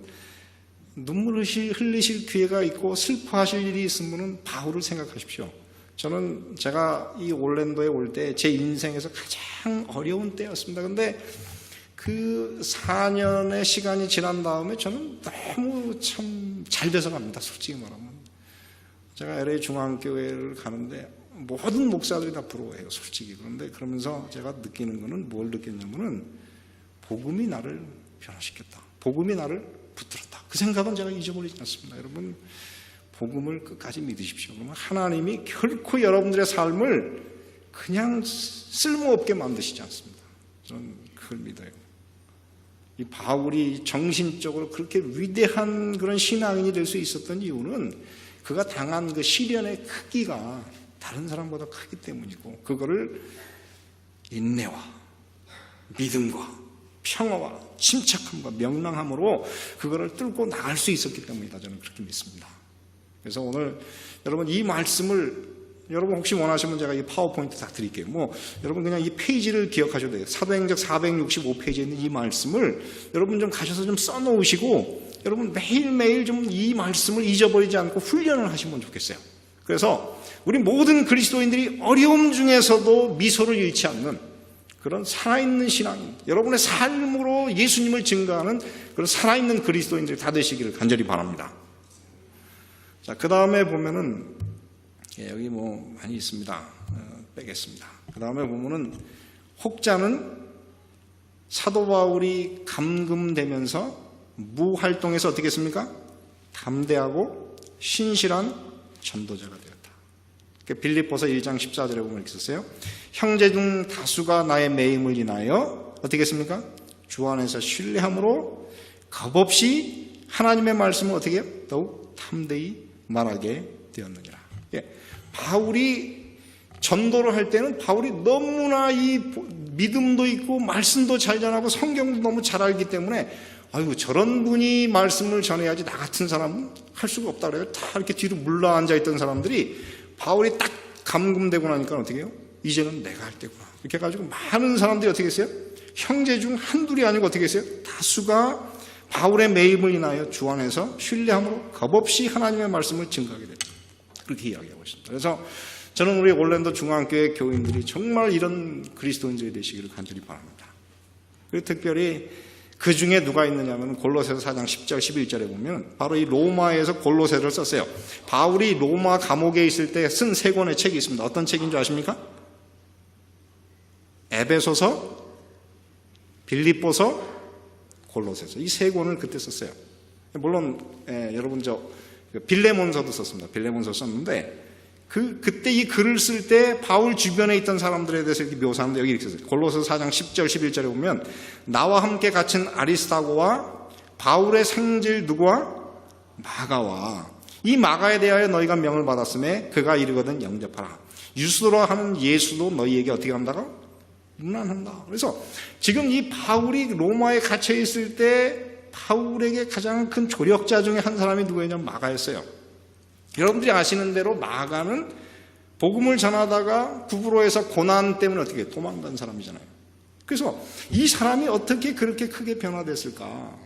A: 눈물 흘리실 기회가 있고 슬퍼하실 일이 있으면 바울을 생각하십시오. 저는 제가 이 올랜도에 올 때 제 인생에서 가장 어려운 때였습니다. 근데 그 4년의 시간이 지난 다음에 저는 너무 참 잘 돼서 갑니다. 솔직히 말하면. 제가 LA 중앙교회를 가는데 모든 목사들이 다 부러워해요. 솔직히. 그런데 그러면서 제가 느끼는 거는 뭘 느꼈냐면은 복음이 나를 변화시켰다. 복음이 나를 붙들었다. 그 생각은 제가 잊어버리지 않습니다. 여러분, 복음을 끝까지 믿으십시오. 그러면 하나님이 결코 여러분들의 삶을 그냥 쓸모없게 만드시지 않습니다. 저는 그걸 믿어요. 이 바울이 정신적으로 그렇게 위대한 그런 신앙인이 될 수 있었던 이유는 그가 당한 그 시련의 크기가 다른 사람보다 크기 때문이고, 그거를 인내와 믿음과 평화와 침착함과 명랑함으로 그거를 뚫고 나갈 수 있었기 때문이다. 저는 그렇게 믿습니다. 그래서 오늘 여러분 이 말씀을 여러분 혹시 원하시면 제가 이 파워포인트 다 드릴게요. 여러분 그냥 이 페이지를 기억하셔도 돼요. 사도행전 465페이지에 있는 이 말씀을 여러분 좀 가셔서 좀 써놓으시고 여러분 매일매일 좀 이 말씀을 잊어버리지 않고 훈련을 하시면 좋겠어요. 그래서 우리 모든 그리스도인들이 어려움 중에서도 미소를 잃지 않는 그런 살아있는 신앙인, 여러분의 삶으로 예수님을 증거하는 그런 살아있는 그리스도인들이 다 되시기를 간절히 바랍니다. 자, 그 다음에 보면은 여기 많이 있습니다. 빼겠습니다. 그 다음에 보면은 혹자는 사도 바울이 감금되면서 무활동에서 어떻게 했습니까? 담대하고 신실한 전도자가 되었다. 빌립보서 1장 14절에 보면 이렇게 썼어요. 형제 중 다수가 나의 매임을 인하여 어떻게 했습니까? 주 안에서 신뢰함으로 겁없이 하나님의 말씀을 어떻게 해요? 더욱 탐대히 말하게 되었느니라. 바울이 전도를 할 때는 바울이 너무나 이 믿음도 있고 말씀도 잘 전하고 성경도 너무 잘 알기 때문에 아이고 저런 분이 말씀을 전해야지 나 같은 사람은 할 수가 없다 그래요. 다 이렇게 뒤로 물러 앉아 있던 사람들이 바울이 딱 감금되고 나니까 어떻게 해요? 이제는 내가 할 때구나. 이렇게 해가지고 많은 사람들이 어떻게 했어요? 형제 중 한둘이 아니고 어떻게 했어요? 다수가 바울의 매임을 인하여 주 안에서 신뢰함으로 겁없이 하나님의 말씀을 증거하게 됐다. 그렇게 이야기하고 있습니다. 그래서 저는 우리 올랜도 중앙교회 교인들이 정말 이런 그리스도인들이 되시기를 간절히 바랍니다. 그리고 특별히 그 중에 누가 있느냐면 골로새서 4장 10절 11절에 보면 바로 이 로마에서 골로새를 썼어요. 바울이 로마 감옥에 있을 때 쓴 세 권의 책이 있습니다. 어떤 책인 줄 아십니까? 에베소서, 빌립보서, 골로새서. 이 세 권을 그때 썼어요. 물론 여러분 빌레몬서도 썼습니다. 빌레몬서 썼는데 그때 이 글을 쓸 때 바울 주변에 있던 사람들에 대해서 이렇게 묘사하는데 여기 이렇게 썼어요. 골로새 4장 10절 11절에 보면 나와 함께 갇힌 아리스타고와 바울의 생질 누구와? 마가와 이 마가에 대하여 너희가 명을 받았음에 그가 이르거든 영접하라. 유스도라 하는 예수도 너희에게 어떻게 한다고? 문안한다. 그래서 지금 이 바울이 로마에 갇혀 있을 때 바울에게 가장 큰 조력자 중에 한 사람이 누구였냐면 마가였어요. 여러분들이 아시는 대로 마가는 복음을 전하다가 구브로에서 고난 때문에 어떻게 도망간 사람이잖아요. 그래서 이 사람이 어떻게 그렇게 크게 변화됐을까?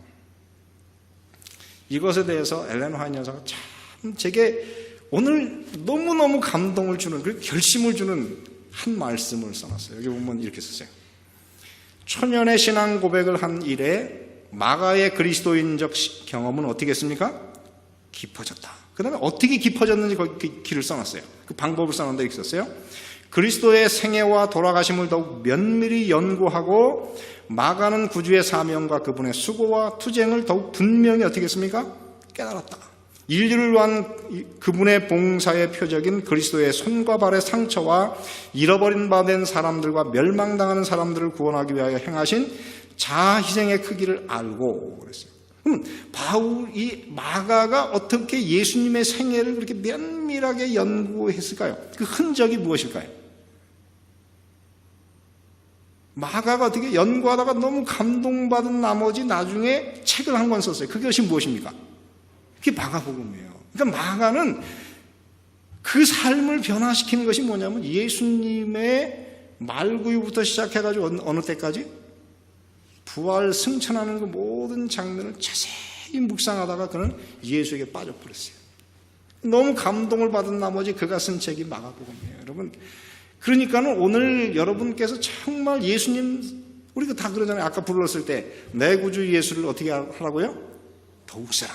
A: 이것에 대해서 엘렌 화이트 여사가 참 제게 오늘 너무너무 감동을 주는 그리고 결심을 주는 한 말씀을 써놨어요. 여기 보면 이렇게 썼어요. 초년의 신앙 고백을 한 이래 마가의 그리스도인적 경험은 어떻게 했습니까? 깊어졌다. 그 다음에 어떻게 깊어졌는지 거기 길을 써놨어요. 그 방법을 써놨는데 이렇게 썼어요. 그리스도의 생애와 돌아가심을 더욱 면밀히 연구하고 마가는 구주의 사명과 그분의 수고와 투쟁을 더욱 분명히 어떻게 했습니까? 깨달았다. 인류를 위한 그분의 봉사의 표적인 그리스도의 손과 발의 상처와 잃어버린 바 된 사람들과 멸망당하는 사람들을 구원하기 위하여 행하신 자아 희생의 크기를 알고 그랬어요. 이 마가가 어떻게 예수님의 생애를 그렇게 면밀하게 연구했을까요? 그 흔적이 무엇일까요? 마가가 어떻게 연구하다가 너무 감동받은 나머지 나중에 책을 한 권 썼어요. 그것이 무엇입니까? 그게 마가복음이에요. 그러니까 마가는 그 삶을 변화시키는 것이 뭐냐면 예수님의 말구유부터 시작해가지고 어느 때까지? 부활 승천하는 그 모든 장면을 자세히 묵상하다가 그는 예수에게 빠져버렸어요. 너무 감동을 받은 나머지 그가 쓴 책이 마가복음이에요. 여러분, 그러니까는 오늘 여러분께서 정말 예수님, 우리가 다 그러잖아요. 아까 불렀을 때 내 구주 예수를 어떻게 하라고요? 더욱 사랑.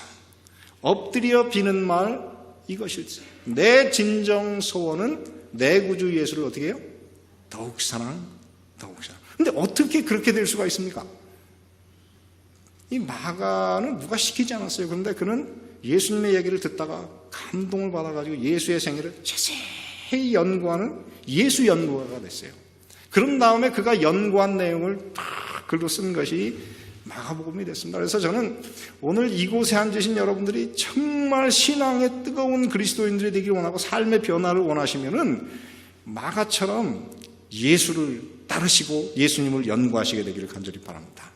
A: 엎드려 비는 말 이것일지. 내 진정 소원은 내 구주 예수를 어떻게 해요? 더욱 사랑, 더욱 사랑. 근데 어떻게 그렇게 될 수가 있습니까? 이 마가는 누가 시키지 않았어요. 그런데 그는 예수님의 얘기를 듣다가 감동을 받아가지고 예수의 생애를 자세히 연구하는 예수 연구가가 됐어요. 그런 다음에 그가 연구한 내용을 딱 글로 쓴 것이 마가복음이 됐습니다. 그래서 저는 오늘 이곳에 앉으신 여러분들이 정말 신앙의 뜨거운 그리스도인들이 되길 원하고 삶의 변화를 원하시면은 마가처럼 예수를 따르시고 예수님을 연구하시게 되기를 간절히 바랍니다.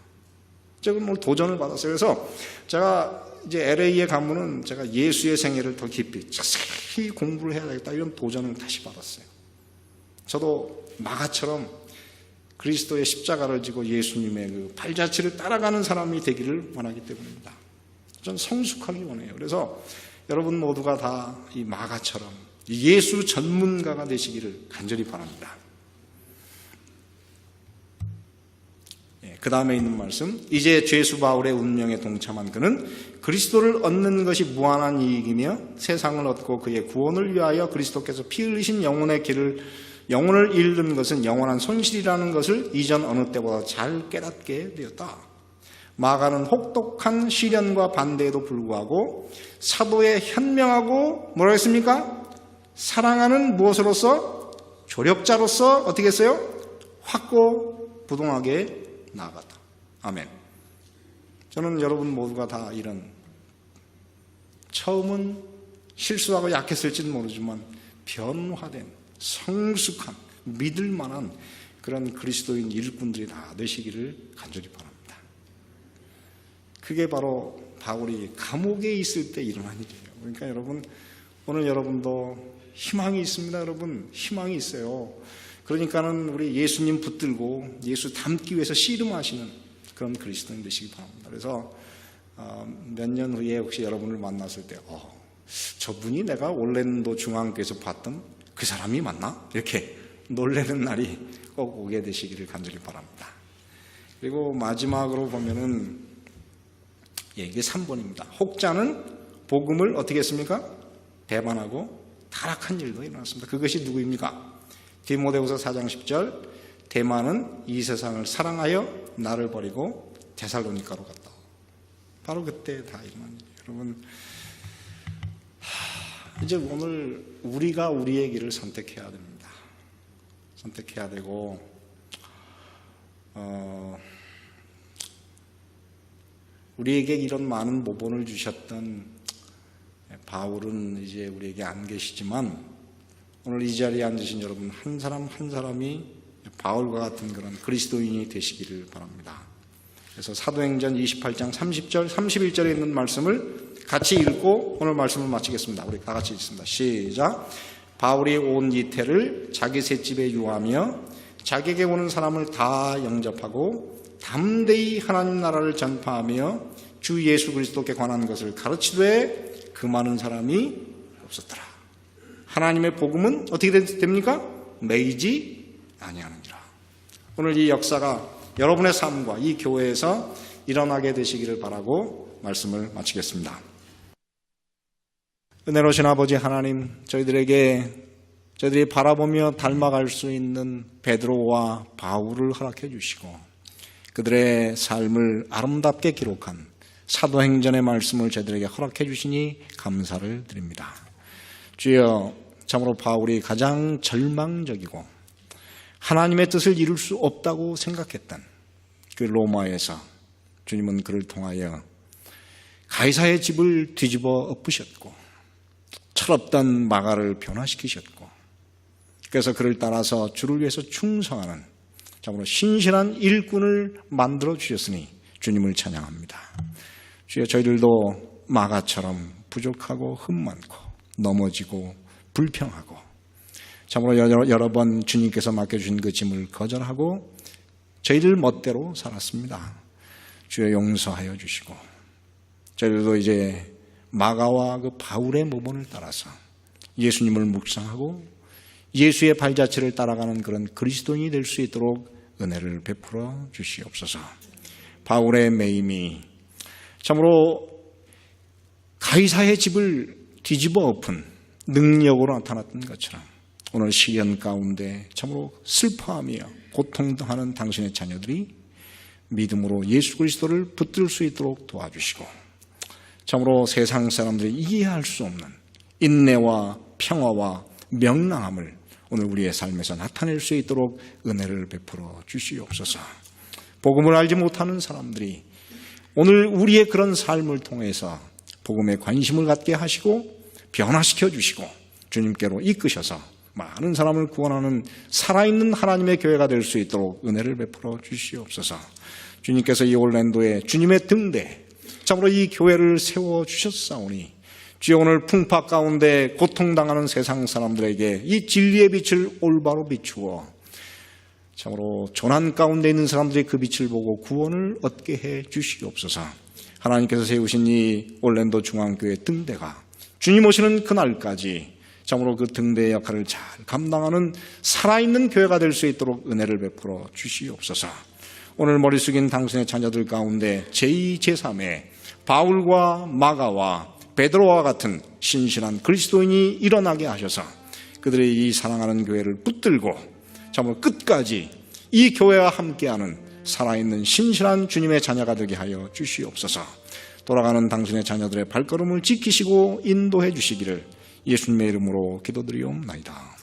A: 제가 오늘 도전을 받았어요. 그래서 제가 이제 LA에 가면은 제가 예수의 생애를 더 깊이 자세히 공부를 해야 되겠다 이런 도전을 다시 받았어요. 저도 마가처럼 그리스도의 십자가를 지고 예수님의 그 발자취를 따라가는 사람이 되기를 원하기 때문입니다. 저는 성숙하기 원해요. 그래서 여러분 모두가 다 이 마가처럼 예수 전문가가 되시기를 간절히 바랍니다. 그 다음에 있는 말씀, 이제 죄수 바울의 운명에 동참한 그는 그리스도를 얻는 것이 무한한 이익이며 세상을 얻고 그의 구원을 위하여 그리스도께서 피 흘리신 영혼을 잃는 것은 영원한 손실이라는 것을 이전 어느 때보다 잘 깨닫게 되었다. 마가는 혹독한 시련과 반대에도 불구하고 사도의 현명하고 뭐라고 했습니까? 사랑하는 무엇으로서? 조력자로서 어떻게 했어요? 확고부동하게 나아갔다. 아멘. 저는 여러분 모두가 다 이런 처음은 실수하고 약했을지는 모르지만 변화된 성숙한 믿을 만한 그런 그리스도인 일꾼들이 다 되시기를 간절히 바랍니다. 그게 바로 바울이 감옥에 있을 때 일어난 일이에요. 그러니까 여러분, 오늘 여러분도 희망이 있습니다. 여러분, 희망이 있어요. 그러니까는 우리 예수님 붙들고 예수 닮기 위해서 씨름하시는 그런 그리스도인 되시기 바랍니다. 그래서 몇 년 후에 혹시 여러분을 만났을 때 저분이 내가 올랜도 중앙교에서 봤던 그 사람이 맞나? 이렇게 놀라는 날이 꼭 오게 되시기를 간절히 바랍니다. 그리고 마지막으로 보면은 이게 3번입니다. 혹자는 복음을 어떻게 했습니까? 배반하고 타락한 일도 일어났습니다. 그것이 누구입니까? 디모데후서 4장 10절, 대만은 이 세상을 사랑하여 나를 버리고 데살로니가로 갔다. 바로 그때 다 일어난 일이에요. 여러분, 이제 오늘 우리가 우리의 길을 선택해야 됩니다. 선택해야 되고, 우리에게 이런 많은 모본을 주셨던 바울은 이제 우리에게 안 계시지만, 오늘 이 자리에 앉으신 여러분 한 사람 한 사람이 바울과 같은 그런 그리스도인이 되시기를 바랍니다. 그래서 사도행전 28장 30절, 31절에 있는 말씀을 같이 읽고 오늘 말씀을 마치겠습니다. 우리 다 같이 읽습니다. 시작. 바울이 온 이태를 자기 셋집에 유하며 자기에게 오는 사람을 다 영접하고 담대히 하나님 나라를 전파하며 주 예수 그리스도께 관한 것을 가르치되 그 많은 사람이 없었더라. 하나님의 복음은 어떻게 됩니까? 매이지 아니하느니라. 오늘 이 역사가 여러분의 삶과 이 교회에서 일어나게 되시기를 바라고 말씀을 마치겠습니다. 은혜로우신 아버지 하나님, 저희들이 바라보며 닮아갈 수 있는 베드로와 바울을 허락해 주시고 그들의 삶을 아름답게 기록한 사도행전의 말씀을 저희들에게 허락해 주시니 감사를 드립니다. 주여, 참으로 바울이 가장 절망적이고 하나님의 뜻을 이룰 수 없다고 생각했던 그 로마에서 주님은 그를 통하여 가이사의 집을 뒤집어 엎으셨고 철없던 마가를 변화시키셨고 그래서 그를 따라서 주를 위해서 충성하는 참으로 신실한 일꾼을 만들어 주셨으니 주님을 찬양합니다. 주여, 저희들도 마가처럼 부족하고 흠 많고 넘어지고 불평하고 참으로 여러 번 주님께서 맡겨주신 그 짐을 거절하고 저희들 멋대로 살았습니다. 주여, 용서하여 주시고 저희들도 이제 마가와 그 바울의 모본을 따라서 예수님을 묵상하고 예수의 발자취를 따라가는 그런 그리스도인이 될 수 있도록 은혜를 베풀어 주시옵소서. 바울의 매임이 참으로 가이사의 집을 뒤집어 엎은 능력으로 나타났던 것처럼 오늘 시련 가운데 참으로 슬퍼하며 고통당하는 당신의 자녀들이 믿음으로 예수 그리스도를 붙들 수 있도록 도와주시고 참으로 세상 사람들이 이해할 수 없는 인내와 평화와 명랑함을 오늘 우리의 삶에서 나타낼 수 있도록 은혜를 베풀어 주시옵소서. 복음을 알지 못하는 사람들이 오늘 우리의 그런 삶을 통해서 복음에 관심을 갖게 하시고 변화시켜 주시고 주님께로 이끄셔서 많은 사람을 구원하는 살아있는 하나님의 교회가 될 수 있도록 은혜를 베풀어 주시옵소서. 주님께서 이 올랜도에 주님의 등대 참으로 이 교회를 세워주셨사오니 주여, 오늘 풍파 가운데 고통당하는 세상 사람들에게 이 진리의 빛을 올바로 비추어 참으로 조난 가운데 있는 사람들이 그 빛을 보고 구원을 얻게 해 주시옵소서. 하나님께서 세우신 이 올랜도 중앙교회 등대가 주님 오시는 그날까지 참으로 그 등대의 역할을 잘 감당하는 살아있는 교회가 될 수 있도록 은혜를 베풀어 주시옵소서. 오늘 머리 숙인 당신의 자녀들 가운데 제2, 제3의 바울과 마가와 베드로와 같은 신실한 그리스도인이 일어나게 하셔서 그들의 이 사랑하는 교회를 붙들고 참으로 끝까지 이 교회와 함께하는 살아있는 신실한 주님의 자녀가 되게 하여 주시옵소서. 돌아가는 당신의 자녀들의 발걸음을 지키시고 인도해 주시기를 예수님의 이름으로 기도드리옵나이다.